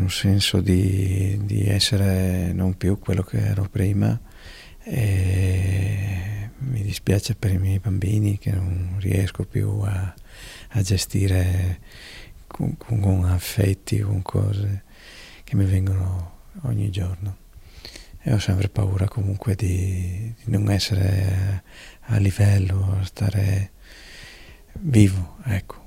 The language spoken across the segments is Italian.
un senso di essere non più quello che ero prima, e mi dispiace per i miei bambini che non riesco più a gestire con affetti, con cose che mi vengono ogni giorno, e ho sempre paura comunque di non essere a livello, stare vivo, ecco.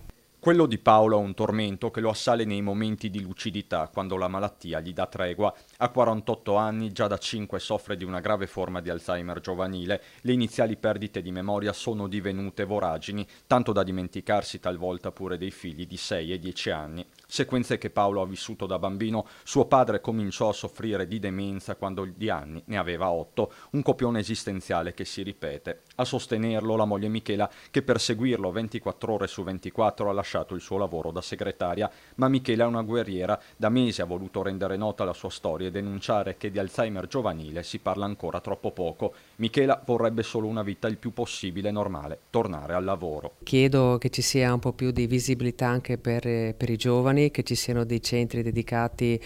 Quello di Paolo è un tormento che lo assale nei momenti di lucidità, quando la malattia gli dà tregua. A 48 anni, già da 5 soffre di una grave forma di Alzheimer giovanile. Le iniziali perdite di memoria sono divenute voragini, tanto da dimenticarsi talvolta pure dei figli di 6 e 10 anni. Sequenze che Paolo ha vissuto da bambino. Suo padre cominciò a soffrire di demenza quando di anni ne aveva 8, un copione esistenziale che si ripete. A sostenerlo la moglie Michela, che per seguirlo 24 ore su 24 ha lasciato il suo lavoro da segretaria, ma Michela è una guerriera, da mesi ha voluto rendere nota la sua storia e denunciare che di Alzheimer giovanile si parla ancora troppo poco. Michela vorrebbe solo una vita il più possibile normale, tornare al lavoro. Chiedo che ci sia un po' più di visibilità anche per i giovani, che ci siano dei centri dedicati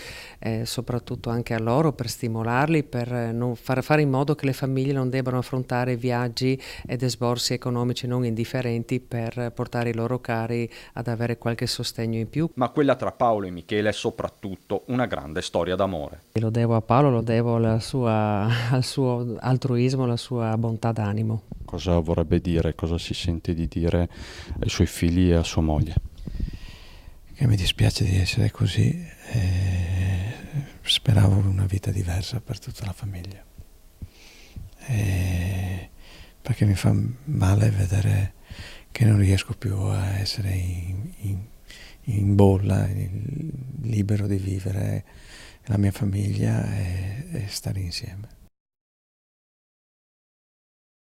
soprattutto anche a loro, per stimolarli, per non fare in modo che le famiglie non debbano affrontare viaggi ed esborsi economici non indifferenti per portare i loro cari ad avere qualche sostegno in più. Ma quella tra Paolo e Michela è soprattutto una grande storia d'amore. Lo devo a Paolo, lo devo al suo altruismo, alla sua bontà d'animo. Cosa vorrebbe dire, cosa si sente di dire ai suoi figli e a sua moglie? Che mi dispiace di essere così, speravo una vita diversa per tutta la famiglia, perché mi fa male vedere che non riesco più a essere in bolla, libero di vivere la mia famiglia e stare insieme.